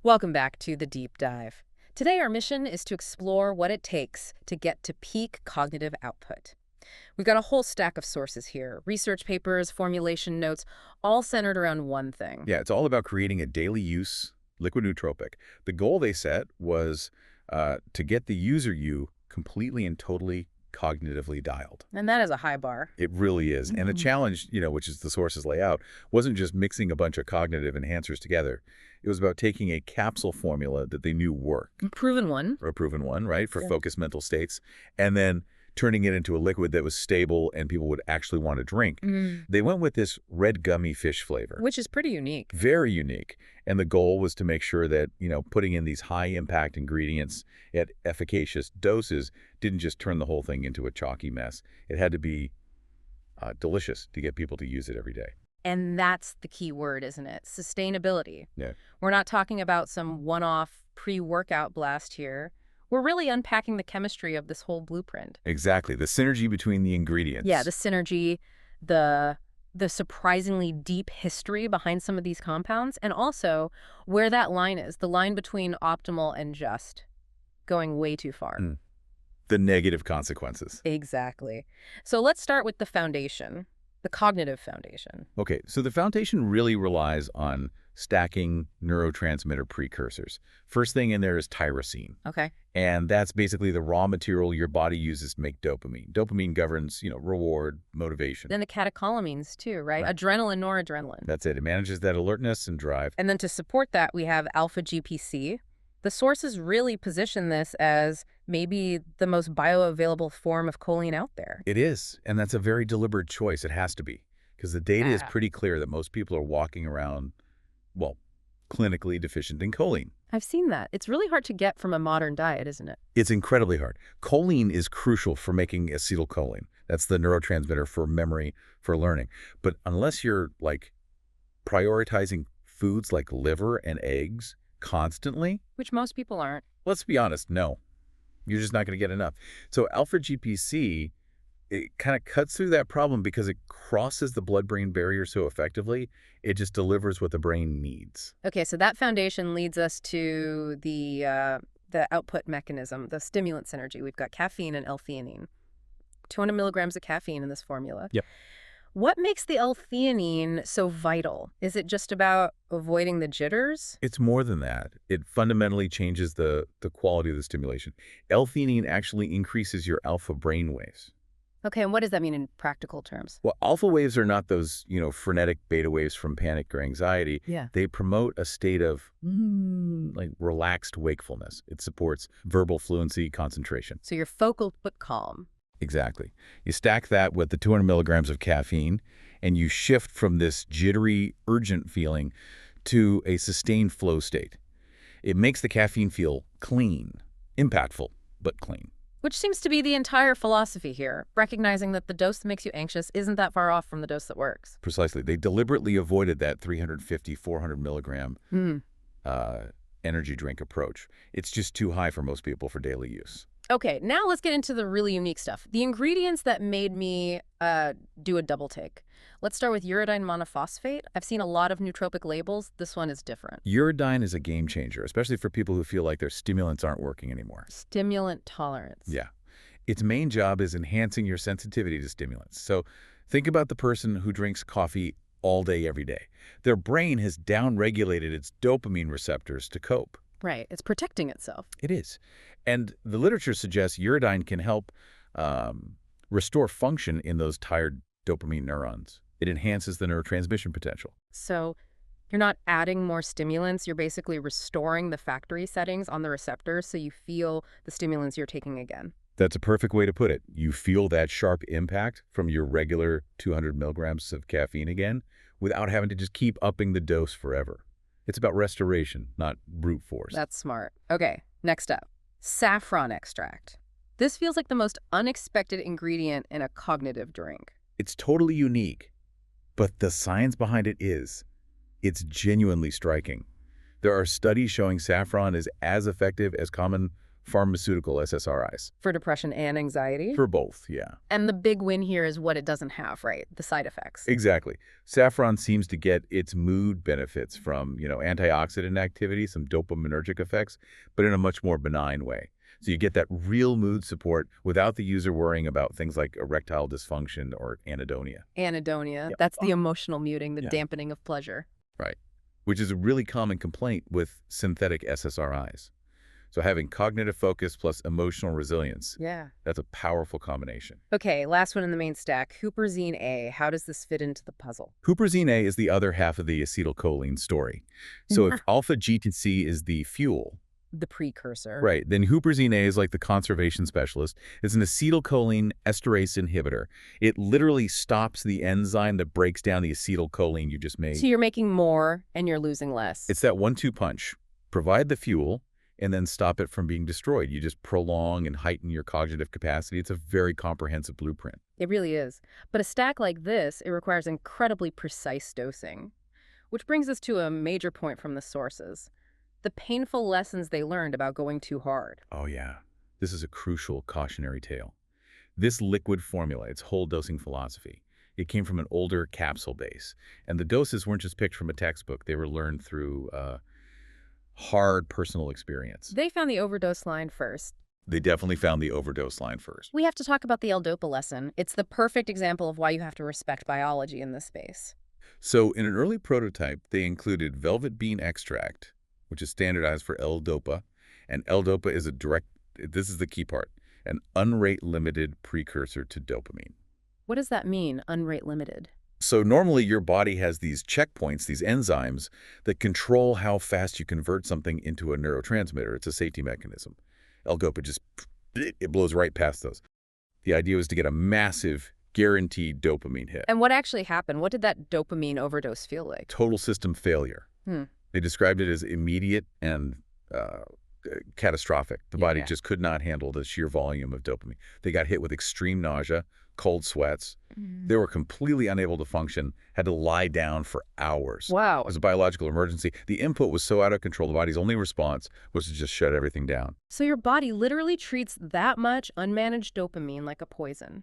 Welcome back to The Deep Dive. Today, our mission is to explore what it takes to get to peak cognitive output. We've got a whole stack of sources here, research papers, formulation notes, all centered around one thing. Yeah, it's all about creating a daily use liquid nootropic. The goal they set was to get the user you completely and totally cognitively dialed. And that is a high bar. It really is. And the challenge, which is the sources lay out, wasn't just mixing a bunch of cognitive enhancers together. It was about taking a capsule formula that they knew worked. Proven one. Or a proven one, right, for Yeah. focused mental states, and then turning it into a liquid that was stable and people would actually want to drink. They went with this red gummy fish flavor. Which is pretty unique. Very unique. And the goal was to make sure that, putting in these high-impact ingredients at efficacious doses didn't just turn the whole thing into a chalky mess. It had to be delicious to get people to use it every day. And that's the key word, isn't it? Sustainability. Yeah. We're not talking about some one-off pre-workout blast here. We're really unpacking the chemistry of this whole blueprint. Exactly. The synergy between the ingredients. Yeah, the synergy, the surprisingly deep history behind some of these compounds, and also where that line is, the line between optimal and just, going way too far. The negative consequences. Exactly. So let's start with the foundation, the cognitive foundation. Okay, so the foundation really relies on stacking neurotransmitter precursors. First thing in there is tyrosine. Okay. And that's basically the raw material your body uses to make dopamine. Dopamine governs, reward, motivation. Then the catecholamines too, right? Adrenaline, noradrenaline. That's it. It manages that alertness and drive. And then to support that, we have alpha GPC. The sources really position this as maybe the most bioavailable form of choline out there. It is. And that's a very deliberate choice. It has to be. Because the data is pretty clear that most people are walking around, clinically deficient in choline. I've seen that. It's really hard to get from a modern diet, isn't it? It's incredibly hard. Choline is crucial for making acetylcholine. That's the neurotransmitter for memory, for learning. But unless you're, prioritizing foods like liver and eggs constantly, Which most people aren't. let's be honest, no. You're just not going to get enough. So alpha-GPC, it kind of cuts through that problem because it crosses the blood-brain barrier so effectively, it just delivers what the brain needs. Okay, so that foundation leads us to the output mechanism, the stimulant synergy. We've got caffeine and L-theanine. 200 milligrams of caffeine in this formula. Yep. What makes the L-theanine so vital? Is it just about avoiding the jitters? It's more than that. It fundamentally changes the quality of the stimulation. L-theanine actually increases your alpha brain waves. Okay, and what does that mean in practical terms? Well, alpha waves are not those, frenetic beta waves from panic or anxiety. Yeah. They promote a state of, relaxed wakefulness. It supports verbal fluency, concentration. So you're focal but calm. Exactly. You stack that with the 200 milligrams of caffeine, and you shift from this jittery, urgent feeling to a sustained flow state. It makes the caffeine feel clean, impactful, but clean. Which seems to be the entire philosophy here, recognizing that the dose that makes you anxious isn't that far off from the dose that works. Precisely. They deliberately avoided that 350, 400 milligram energy drink approach. It's just too high for most people for daily use. Okay, now let's get into the really unique stuff. The ingredients that made me do a double take. Let's start with uridine monophosphate. I've seen a lot of nootropic labels. This one is different. Uridine is a game changer, especially for people who feel like their stimulants aren't working anymore. Stimulant tolerance. Yeah. Its main job is enhancing your sensitivity to stimulants. So think about the person who drinks coffee all day, every day. Their brain has downregulated its dopamine receptors to cope. Right. It's protecting itself. It is. And the literature suggests uridine can help restore function in those tired dopamine neurons. It enhances the neurotransmission potential. So you're not adding more stimulants. You're basically restoring the factory settings on the receptors so you feel the stimulants you're taking again. That's a perfect way to put it. You feel that sharp impact from your regular 200 milligrams of caffeine again without having to just keep upping the dose forever. It's about restoration, not brute force. That's smart. Okay, next up. Saffron extract. This feels like the most unexpected ingredient in a cognitive drink. It's totally unique, but the science behind it is. It's genuinely striking. There are studies showing saffron is as effective as common pharmaceutical SSRIs. For depression and anxiety? For both, yeah. And the big win here is what it doesn't have, right? The side effects. Exactly. Saffron seems to get its mood benefits from, antioxidant activity, some dopaminergic effects, but in a much more benign way. So you get that real mood support without the user worrying about things like erectile dysfunction or anhedonia. Anhedonia, Yeah. that's the emotional muting, the Yeah. dampening of pleasure. Right. Which is a really common complaint with synthetic SSRIs. So having cognitive focus plus emotional resilience, Yeah. that's a powerful combination. Okay, last one in the main stack, huperzine A. How does this fit into the puzzle? Huperzine A is the other half of the acetylcholine story. So if alpha-GTC is the fuel, The precursor. right, then huperzine A is like the conservation specialist. It's an acetylcholine esterase inhibitor. It literally stops the enzyme that breaks down the acetylcholine you just made. So you're making more and you're losing less. It's that 1-2 punch. Provide the fuel and then stop it from being destroyed. You just prolong and heighten your cognitive capacity. It's a very comprehensive blueprint. It really is. But a stack like this, it requires incredibly precise dosing. Which brings us to a major point from the sources. The painful lessons they learned about going too hard. Oh yeah, this is a crucial cautionary tale. This liquid formula, its whole dosing philosophy, it came from an older capsule base. And the doses weren't just picked from a textbook. They were learned through hard personal experience. They found the overdose line first. They definitely found the overdose line first. We have to talk about the L-DOPA lesson. It's the perfect example of why you have to respect biology in this space. So in an early prototype, they included velvet bean extract, which is standardized for L-DOPA, and L-DOPA is this is the key part, an unrate-limited precursor to dopamine. What does that mean, unrate limited? So normally your body has these checkpoints, these enzymes, that control how fast you convert something into a neurotransmitter. It's a safety mechanism. L-DOPA it blows right past those. The idea was to get a massive, guaranteed dopamine hit. And what actually happened? What did that dopamine overdose feel like? Total system failure. They described it as immediate and catastrophic. The body just could not handle the sheer volume of dopamine. They got hit with extreme nausea, cold sweats. They were completely unable to function, had to lie down for hours. Wow. It was a biological emergency. The input was so out of control, the body's only response was to just shut everything down. So your body literally treats that much unmanaged dopamine like a poison.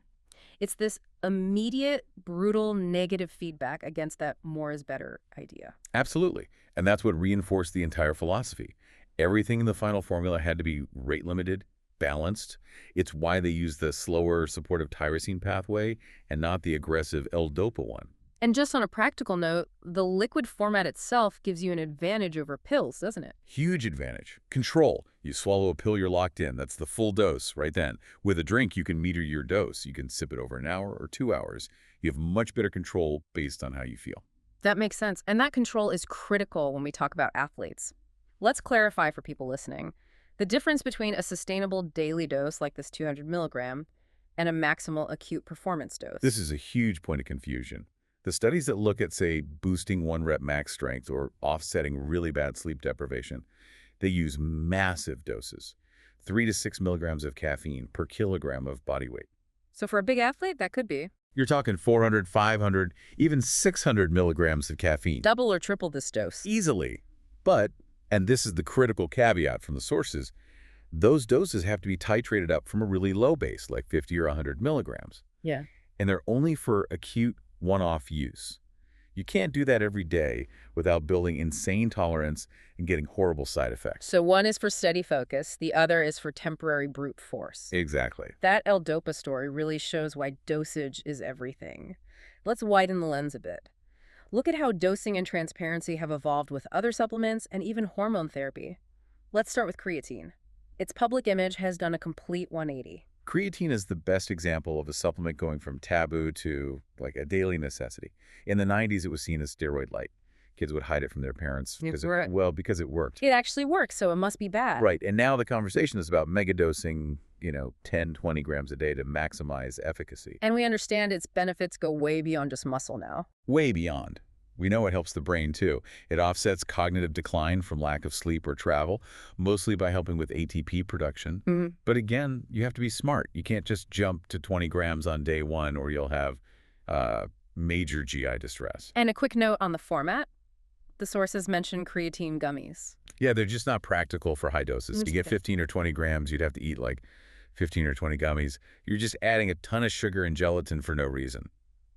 It's this immediate, brutal, negative feedback against that more is better idea. Absolutely. And that's what reinforced the entire philosophy. Everything in the final formula had to be rate-limited, balanced. It's why they use the slower supportive tyrosine pathway and not the aggressive L-DOPA one. And just on a practical note, the liquid format itself gives you an advantage over pills, doesn't it? Huge advantage. Control. You swallow a pill, you're locked in. That's the full dose right then. With a drink, you can meter your dose. You can sip it over an hour or 2 hours. You have much better control based on how you feel. That makes sense. And that control is critical when we talk about athletes. Let's clarify for people listening. The difference between a sustainable daily dose like this 200 milligram and a maximal acute performance dose. This is a huge point of confusion. The studies that look at, say, boosting 1-rep max strength or offsetting really bad sleep deprivation, they use massive doses, 3 to 6 milligrams of caffeine per kilogram of body weight. So for a big athlete, that could be. You're talking 400, 500, even 600 milligrams of caffeine. Double or triple this dose. Easily. But, and this is the critical caveat from the sources, those doses have to be titrated up from a really low base, like 50 or 100 milligrams. Yeah. And they're only for acute one-off use. You can't do that every day without building insane tolerance and getting horrible side effects. So one is for steady focus, the other is for temporary brute force. Exactly. That L-DOPA story really shows why dosage is everything. Let's widen the lens a bit. Look at how dosing and transparency have evolved with other supplements and even hormone therapy. Let's start with creatine. Its public image has done a complete 180. Creatine is the best example of a supplement going from taboo to like a daily necessity. In the 90s, it was seen as steroid light. Kids would hide it from their parents because because it worked. It actually works, so it must be bad. Right. And now the conversation is about megadosing, 10, 20 grams a day to maximize efficacy. And we understand its benefits go way beyond just muscle now. Way beyond. We know it helps the brain, too. It offsets cognitive decline from lack of sleep or travel, mostly by helping with ATP production. But again, you have to be smart. You can't just jump to 20 grams on day one or you'll have major GI distress. And a quick note on the format. The sources mention creatine gummies. Yeah, they're just not practical for high doses. To get Okay. 15 or 20 grams, you'd have to eat like 15 or 20 gummies. You're just adding a ton of sugar and gelatin for no reason.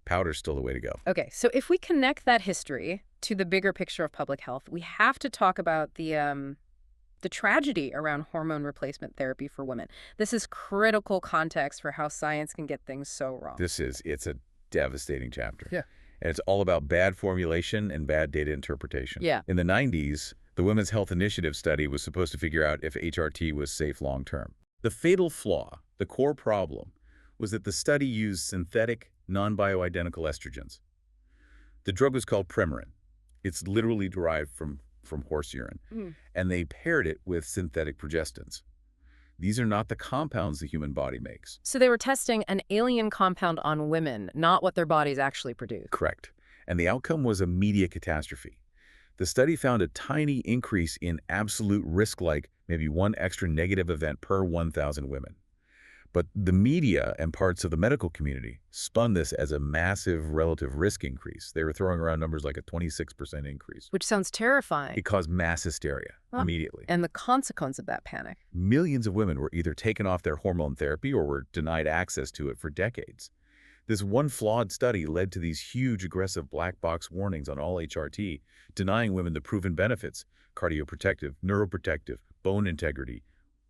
Powder's still the way to go. Okay, so if we connect that history to the bigger picture of public health, we have to talk about the tragedy around hormone replacement therapy for women. This is critical context for how science can get things so wrong. It's a devastating chapter. Yeah. And it's all about bad formulation and bad data interpretation. Yeah. In the 90s, the Women's Health Initiative study was supposed to figure out if HRT was safe long-term. The fatal flaw, the core problem, was that the study used synthetic, non-bioidentical estrogens. The drug was called Premarin. It's literally derived from horse urine. And they paired it with synthetic progestins. These are not the compounds the human body makes. So they were testing an alien compound on women, not what their bodies actually produce. Correct. And the outcome was a media catastrophe. The study found a tiny increase in absolute risk, like maybe one extra negative event per 1,000 women. But the media and parts of the medical community spun this as a massive relative risk increase. They were throwing around numbers like a 26% increase. Which sounds terrifying. It caused mass hysteria immediately. And the consequence of that panic. Millions of women were either taken off their hormone therapy or were denied access to it for decades. This one flawed study led to these huge aggressive black box warnings on all HRT, denying women the proven benefits: cardioprotective, neuroprotective, bone integrity,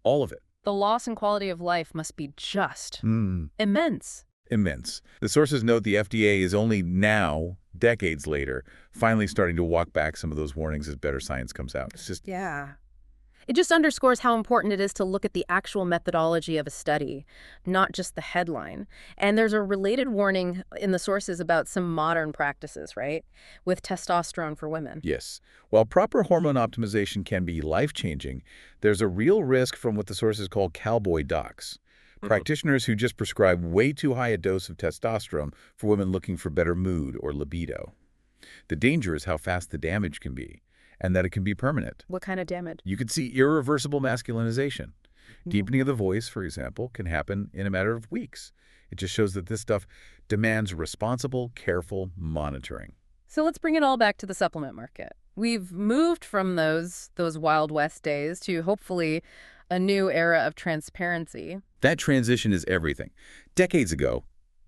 all of it. The loss in quality of life must be just immense. Immense. The sources note the FDA is only now, decades later, finally starting to walk back some of those warnings as better science comes out. It's just... Yeah. It just underscores how important it is to look at the actual methodology of a study, not just the headline. And there's a related warning in the sources about some modern practices, right? With testosterone for women. Yes. While proper hormone optimization can be life-changing, there's a real risk from what the sources call cowboy docs. Practitioners who just prescribe way too high a dose of testosterone for women looking for better mood or libido. The danger is how fast the damage can be, and that it can be permanent. What kind of damage? You could see irreversible masculinization. Deepening of the voice, for example, can happen in a matter of weeks. It just shows that this stuff demands responsible, careful monitoring. So let's bring it all back to the supplement market. We've moved from those Wild West days to hopefully a new era of transparency. That transition is everything. Decades ago,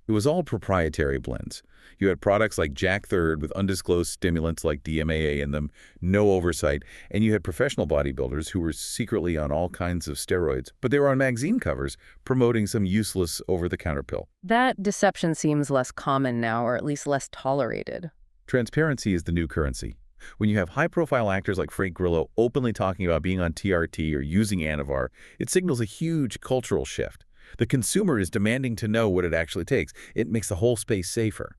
it was all proprietary blends. You had products like Jack Third with undisclosed stimulants like DMAA in them, no oversight, and you had professional bodybuilders who were secretly on all kinds of steroids, but they were on magazine covers promoting some useless over-the-counter pill. That deception seems less common now, or at least less tolerated. Transparency is the new currency. When you have high-profile actors like Frank Grillo openly talking about being on TRT or using Anavar, it signals a huge cultural shift. The consumer is demanding to know what it actually takes. It makes the whole space safer.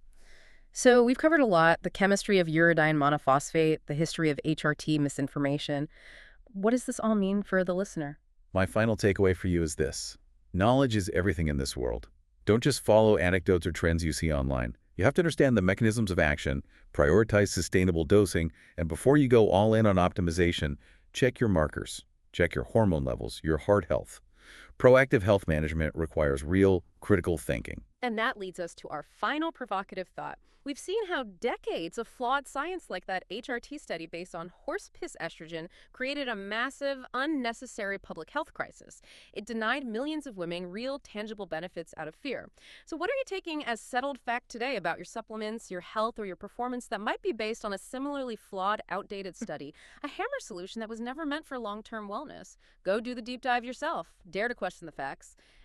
So we've covered a lot: the chemistry of uridine monophosphate, the history of HRT misinformation. What does this all mean for the listener? My final takeaway for you is this. Knowledge is everything in this world. Don't just follow anecdotes or trends you see online. You have to understand the mechanisms of action, prioritize sustainable dosing, and before you go all in on optimization, check your markers, check your hormone levels, your heart health. Proactive health management requires real, critical thinking. And that leads us to our final provocative thought. We've seen how decades of flawed science like that HRT study based on horse piss estrogen created a massive, unnecessary public health crisis. It denied millions of women real, tangible benefits out of fear. So what are you taking as settled fact today about your supplements, your health, or your performance that might be based on a similarly flawed, outdated study, a hammer solution that was never meant for long-term wellness? Go do the deep dive yourself. Dare to question the facts.